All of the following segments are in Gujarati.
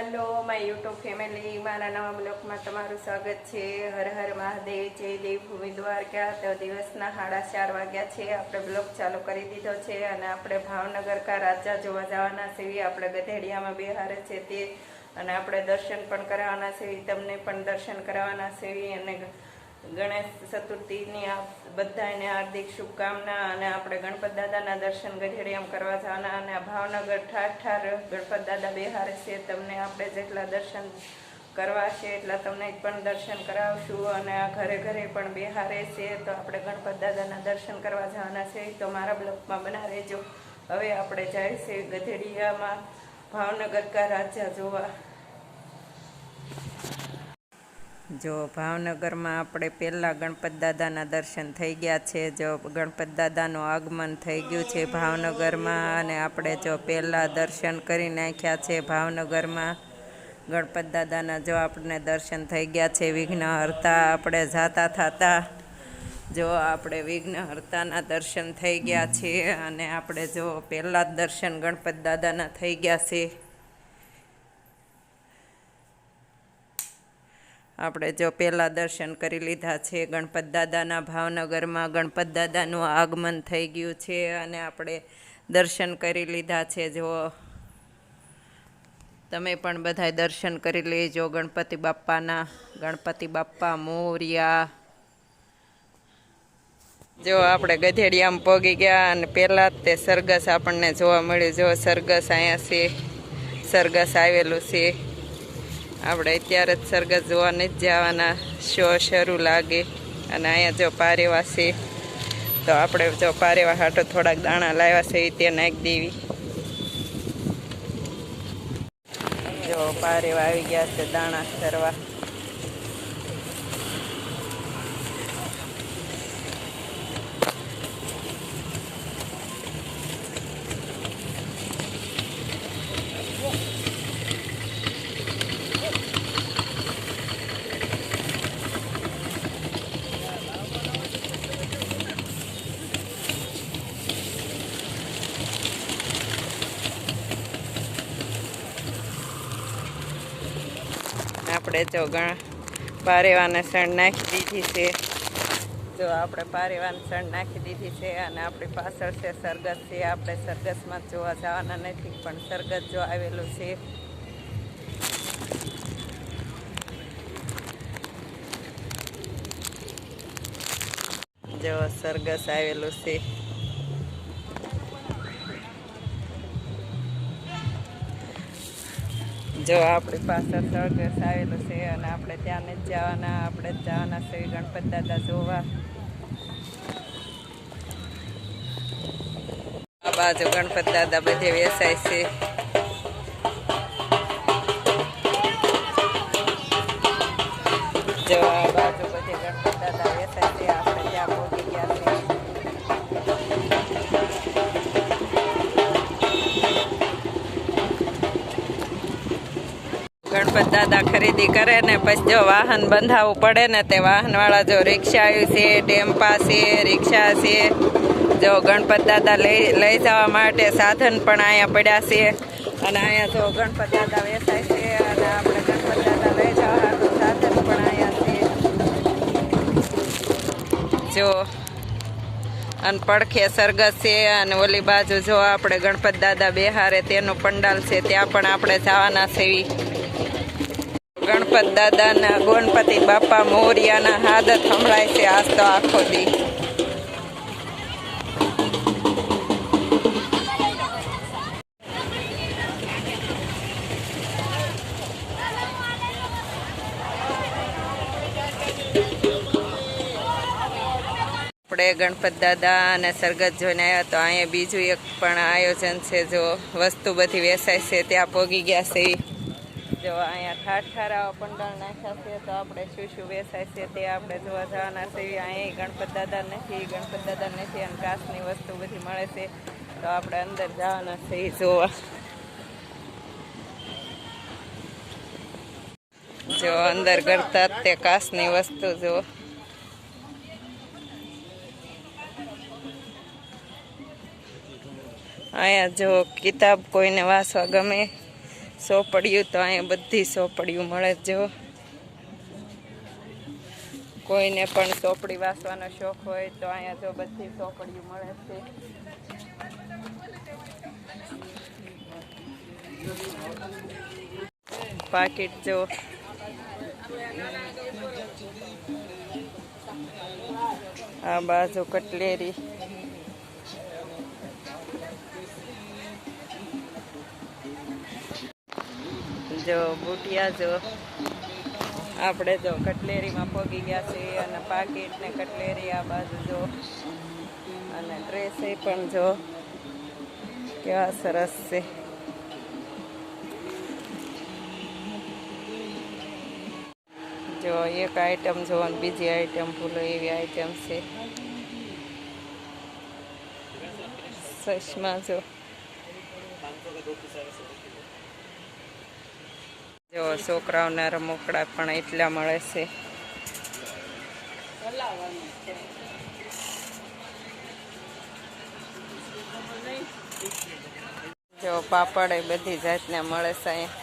हेलो माय यूट्यूब फैमिली मारा नवा ब्लॉग में तमारू स्वागत है। हर हर महादेव जय देवभूमि द्वारका। तो दिवसना 4:30 वाग्या छे। आपणे ब्लॉग चालू करी दीधो छे अने आपणे भावनगर का राजा जोवा जवाना छे। आपणे गधेडियामां बेहारे छे ते अने आपणे दर्शन पण कराववाना छे। तमने पण दर्शन कराववाना छे अने गणेश चतुर्थीनी बधाने हार्दिक शुभकामना। अने आपणे गणपत दादाना दर्शन गधेडियाम करवा जवाना अने भावनगर ठार ठार गणपत दादा बेहारे छे। तमने आपणे जेटला दर्शन करवा छे એટલા તમને પણ દર્શન કરાવશું અને આ ઘરે ઘરે પણ બેહારે છે। તો આપણે ગણપત દાદાના દર્શન કરવા જવાના છે। તો મારા બ્લોગમાં બના રહેજો। હવે આપણે જાય છે ગધેડિયામાં ભાવનગર કા રાજા જોવા। जो भावनगर में આપણે પહેલા ગણપત દાદાના દર્શન થઈ ગયા છે। જો ગણપત દાદાનું આગમન થઈ ગયું છે ભાવનગરમાં અને આપણે જો પહેલા દર્શન કરી નાખ્યા છે ભાવનગરમાં ગણપત દાદાના। જો આપણે દર્શન થઈ ગયા છે વિઘ્નહર્તા આપણે જાતા થતા જો આપણે વિઘ્નહર્તાના દર્શન થઈ ગયા છે અને આપણે જો પહેલા દર્શન ગણપત દાદાના થઈ ગયા છે। આપણે જો પહેલા દર્શન કરી લીધા છે ગણપત દાદાના। ભાવનગરમાં ગણપત દાદાનું આગમન થઈ ગયું છે અને આપણે દર્શન કરી લીધા છે। જો તમે પણ બધાય દર્શન કરી લેજો ગણપતિ બાપ્પાના। ગણપતિ બાપ્પા મોર્યા। જો આપણે ગધેડિયામાં પોગી ગયા અને પહેલા તે સરઘસ આપણને જોવા મળ્યું। જો સરઘસ અહીંયા છે, સરઘસ આવેલું છે। આપણે અત્યારે જ સરઘસ જોવા નથી જવાના, શો શરૂ લાગે અને અહીંયા જો પારેવા છે તો આપણે જો પારેવા હાટો થોડાક દાણા લાવ્યા છે તે નાખી દેવી। જો પારેવા આવી ગયા છે દાણા કરવા। આપણે જો પારેવાને સણ નાખી દીધી છે। જો આપણે પારેવાને સણ નાખી દીધી છે અને આપણી પાછળ છે સરઘસ છે। આપણે સરઘસમાં જોવા જવાના નથી પણ સરઘસ જો આવેલું છે। જો સરઘસ આવેલું છે। જો આપણી પાસે સરઘસ આવેલું છે અને આપણે ત્યાં જ જવાના। આપણે જવાના છે ગણપત દાદા જોવા। આ બાજુ ગણપત દાદા બધે વેચાય છે। જો આ બાજુ બધે ગણપત દાદા વેચાય છે। આપણે ત્યાં પહોંચી ગયા છે। गणपत दादा खरीदी करे ने पछी जो वाहन बंधावू पड़े ने ते वाहन वाला जो रिक्शा से, टेम्पा से, रिक्शा से जो गणपत दादा लई जवा माटे साधन पण आया पड्या छे अने आया जो गणपत दादा वेचाय छे अने आपणे गणपत दादा लई जवा हाटू साधन पण आया छे। जो अने पड़खे सरघस छे अने ओली बाजू जो आपणे गणपत दादा बेहारे तेनुं पंडाल छे त्यां पण आपणे जवाना छे। गणपत दादा ना गणपति बापा मोरिया ना हादत संभळाय छे आज तो आखो दी। આપણે ગણપત દાદા અને સરઘસ જોઈને આવ્યા તો અહીંયા બીજું એક પણ આયોજન છે। જો વસ્તુ બધી વેચાય છે ત્યાં પોગી ગયા છે। જો અહીંયા ઠાર ઠારા પંડાળ નાખ્યા છે તો આપણે શું શું વેચાય છે તે આપણે જોવા જવાના છે। અહીંયા ગણપત દાદા નથી અને કાચની વસ્તુ બધી મળે છે તો આપણે અંદર જવાના છે જોવા। જો અંદર કરતા તે કાચની વસ્તુ જો અહીંયા જો કિતાબ કોઈને વાંચવા ગમે સોપડિયું તો અહીંયા બધી સોપડિયું મળે. જો કોઈને પણ સોપડી વાંચવાનો શોખ હોય તો અહીંયા જો બધી સોપડિયું મળે છે. પાકીટ જો આ બાજુ કટલેરી, જો બુટિયા જો આપણે જો કટલેરીમાં પગી ગયા છે અને પાકીટ ને કટલેરી આ બાજુ જો અને ડ્રેસ એ પણ જો કેવા સરસ છે. જો એક આઈટમ જો અને બીજી આઈટમ ભૂલો એવી આઈટમ છે. ચશ્મા જો જો છોકરાઓના રમકડા પણ એટલા મળે છે. જો પાપડ એ બધી જાતના મળે છે અહીંયા.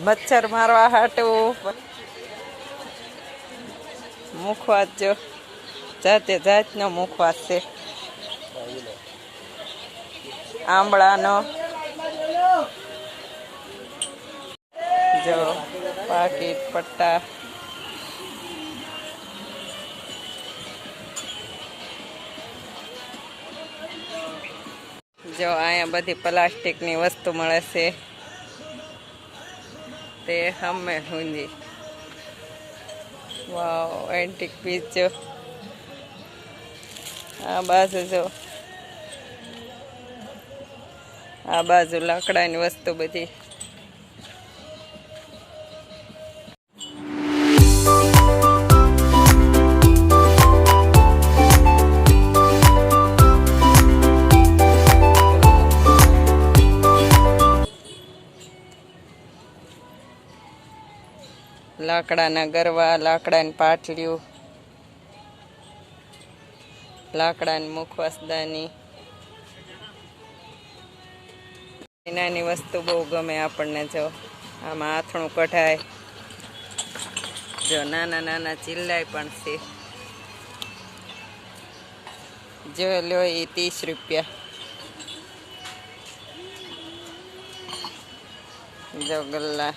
મચ્છર મારવા હાટું મુખવાસ જો જાતે જાતનો મુખવાસ છે. આંબળાનો જો પાકીટ પટ્ટા જો અહીંયા બધી પ્લાસ્ટિકની વસ્તુ મળે છે. તે હમે હુંદી વાવ એન્ટિક પીસ જો આ બાજુ જો આ બાજુ લાકડાની વસ્તુ બધી. લાકડાના ગરવા, લાકડાની પાટલીઓ, લાકડાની મુખવાસદાની, નાની વસ્તુ બહુ ગમે આપણને. જો આમાં આથણું કઢાય, જો નાના નાના ચિલ્લાય પણ છે. જો લો એ 30 રૂપિયા. જો ગલ્લા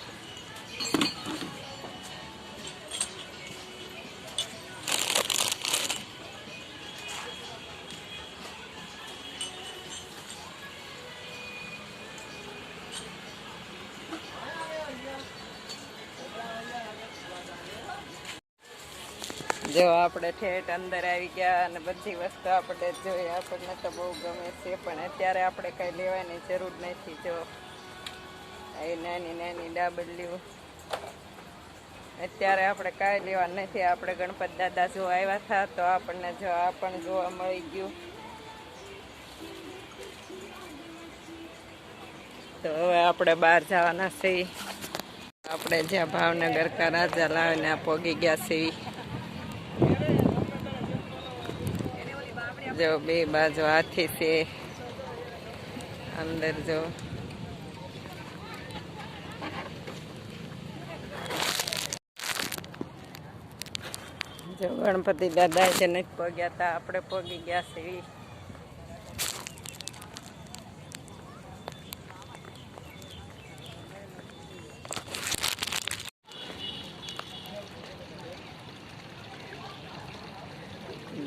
જો આપણે ઠેઠ અંદર આવી ગયા અને બધી વસ્તુ આપણે જોઈએ. આપણને તો બહુ ગમે છે પણ અત્યારે આપણે કંઈ લેવાની જરૂર નથી. જો એ નાની નાની ડાબલીઓ અત્યારે આપણે કાંઈ લેવા નથી. આપણે ગણપત દાદા જો આવ્યા હતા તો આપણને જો આ પણ જોવા મળી ગયું. તો હવે આપણે બહાર જવાના છીએ. આપણે જ્યાં ભાવનગર કા રાજા લાવીને આ પોગી ગયા છીએ. જો બે બાજુ હાથી છે અંદર. જો જો ગણપતિ દાદા છે નથી પગ્યા હતા, આપણે પગી ગયા છીએ.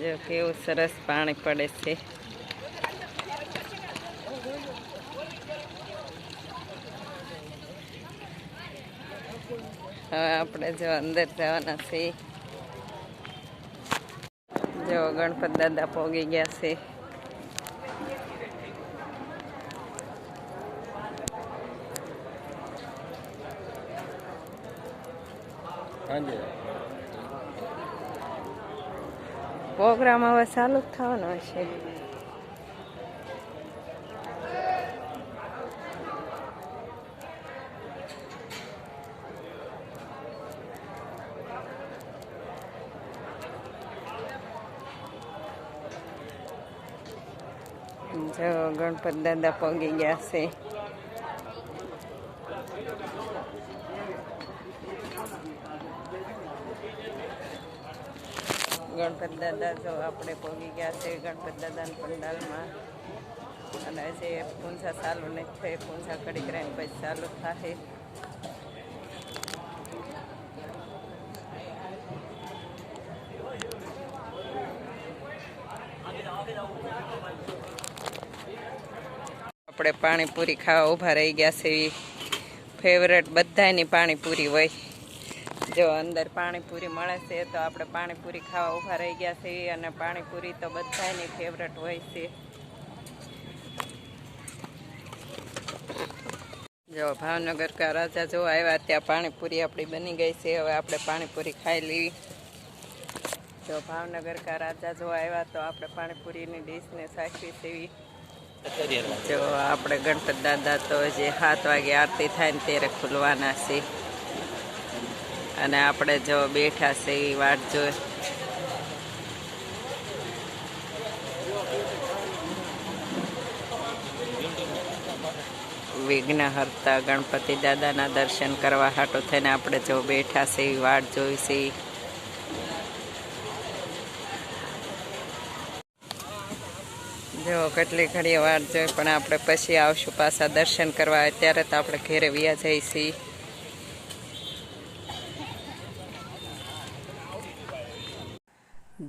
જો કેવું સરસ પાણી પડે છે. હવે આપણે જો અંદર જવાના છીએ. જો ગણપત દાદા પોગી ગયા છે. પ્રોગ્રામ હવે ચાલુ જ થવાનો હશે. જો ગણપત દાદા પગી ગયા છે. ગણપત દાદા જો આપણે પગી ગયા છે ગણપત દાદાના પંડાલમાં. અને જે પૂંછા ચાલુ નથી થઈ, પૂંછા કડી કરીને પછી ચાલુ થાય. આપણે પાણીપુરી ખાવા ઊભા રહી ગયા છે. ફેવરેટ બધાની પાણીપુરી હોય. જો અંદર પાણીપુરી મળે છે તો આપણે પાણીપુરી ખાવા ઊભા રહી ગયા છે. અને પાણીપુરી તો બધાની ફેવરેટ હોય છે. જો ભાવનગર કા રાજા જો આવ્યા ત્યાં પાણીપુરી આપણી બની ગઈ છે. હવે આપણે પાણીપુરી ખાઈ લેવી. જો ભાવનગર કા રાજા જો આવ્યા તો આપણે પાણીપુરીની ડીશને સાચવી સેવી. જો આપણે ગણપત દાદા તો જે 7 વાગે આરતી થાય ને ત્યારે ખુલવાના છે. અને આપણે જો બેઠા છે એ વાટ જોઈ. વિઘ્નહર્તા ગણપતિ દાદાના દર્શન કરવા હાટો થઈને આપણે જો બેઠા છે એ વાટ જોઈ છે. જો કેટલી ઘડી વાટ જોઈ પણ આપણે પછી આવશું પાછા દર્શન કરવા. અત્યારે તો આપણે ઘેરે વ્યા જઈએ છીએ.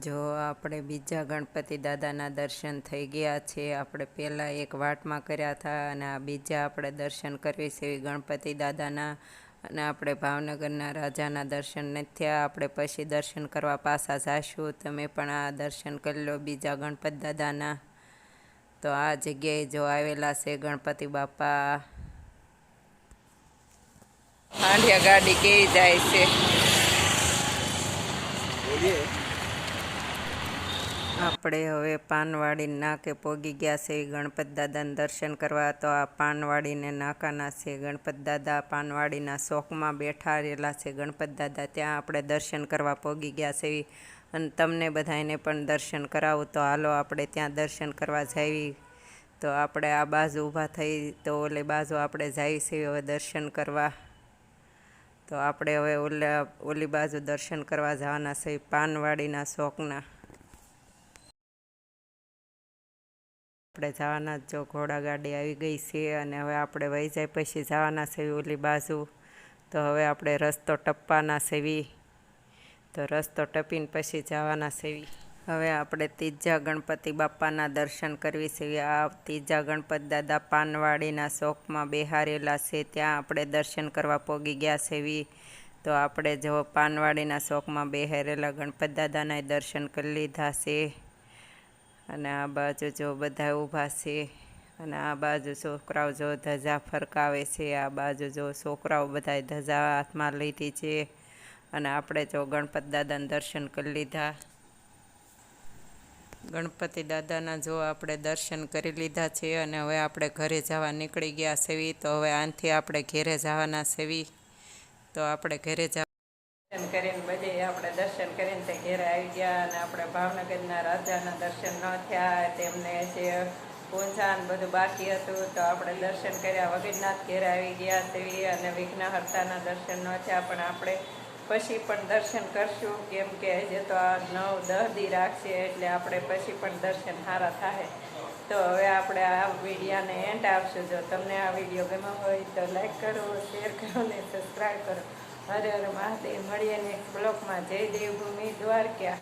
જો આપણે બીજા ગણપતિ દાદાના દર્શન થઈ ગયા છે. આપણે પહેલાં એક વાટમાં કર્યા હતા અને આ બીજા આપણે દર્શન કરવી છે ગણપતિ દાદાના. અને આપણે ભાવનગરના રાજાના દર્શન નથી થયા. આપણે પછી દર્શન કરવા પાછા જઈશું. તમે પણ આ દર્શન કરી લો બીજા ગણપતિ દાદાના. તો આ જગ્યાએ જો આવેલા છે ગણપતિ બાપા. હાંડિયા ગાડી કેવી જાય છે. આપણે હવે પાનવાડી નાકે પોગી ગયા છે ગણપત દાદાના દર્શન કરવા. તો આ પાનવાડીને નાકાના છે ગણપત દાદા. પાનવાડીના ચોકમાં બેઠા રહેલા છે ગણપત દાદા. ત્યાં આપણે દર્શન કરવા પોગી ગયા છે. અને તમને બધાને પણ દર્શન કરાવું. તો હાલો આપણે ત્યાં દર્શન કરવા જઈએ. તો આપણે આ બાજુ ઊભા થઈ તો ઓલી બાજુ આપણે જઈએ છીએ હવે દર્શન કરવા. તો આપણે હવે ઓલી બાજુ દર્શન કરવા જવાના છે પાનવાડીના ચોકના. આપણે જવાના જો ઘોડા ગાડી આવી ગઈ છે. અને હવે આપણે વહી જાય પછી જવાના છે ઓલી બાજુ. તો હવે આપણે રસ્તો ટપવાના સેવી. તો રસ્તો ટપીને પછી જવાના સેવી. હવે આપણે ત્રીજા ગણપતિ બાપાના દર્શન કરવી છે. આ ત્રીજા ગણપત દાદા પાનવાડીના ચોકમાં બેહારેલા છે. ત્યાં આપણે દર્શન કરવા પોગી ગયા સેવી. તો આપણે જો પાનવાડીના ચોકમાં બેહારેલા ગણપત દાદાના દર્શન કરી લીધા છે. અને આ બાજુ જો બધા ઊભા છે. અને આ બાજુ છોકરાઓ જો ધજા ફરકાવે છે. આ બાજુ જો છોકરાઓ બધા ધજા હાથમાં લીધી છે. અને આપણે જો ગણપત દાદાના દર્શન કરી લીધા. ગણપતિ દાદાના જો આપણે દર્શન કરી લીધા છે. અને હવે આપણે ઘરે જવા નીકળી ગયા સેવી. તો હવે આનથી આપણે ઘેરે જવાના સેવી. તો આપણે ઘરે દર્શન કરીને બધે આપણે દર્શન કરીને તે ઘેરે આવી ગયા. અને આપણે ભાવનગરના રાજાના દર્શન ન થયા. તેમને જે પૂંછાન બધું બાકી હતું. તો આપણે દર્શન કર્યા વગરના ઘેરે આવી ગયા તેવી. અને વિઘ્નહર્તાના દર્શન ન થયા પણ આપણે પછી પણ દર્શન કરશું. કેમ કે હજે તો આ 9-10 દી રાખશે એટલે આપણે પછી પણ દર્શન સારા થાય. તો હવે આપણે આ વિડીયોને એન્ડ આપશું. જો તમને આ વિડીયો ગમ્યો હોય તો લાઈક કરો, શેર કરો ને સબસ્ક્રાઈબ કરો. હર હર મહાદેવ. મળીએ નેક્સ્ટ બ્લોગમાં. જય દેવભૂમિ દ્વારકા.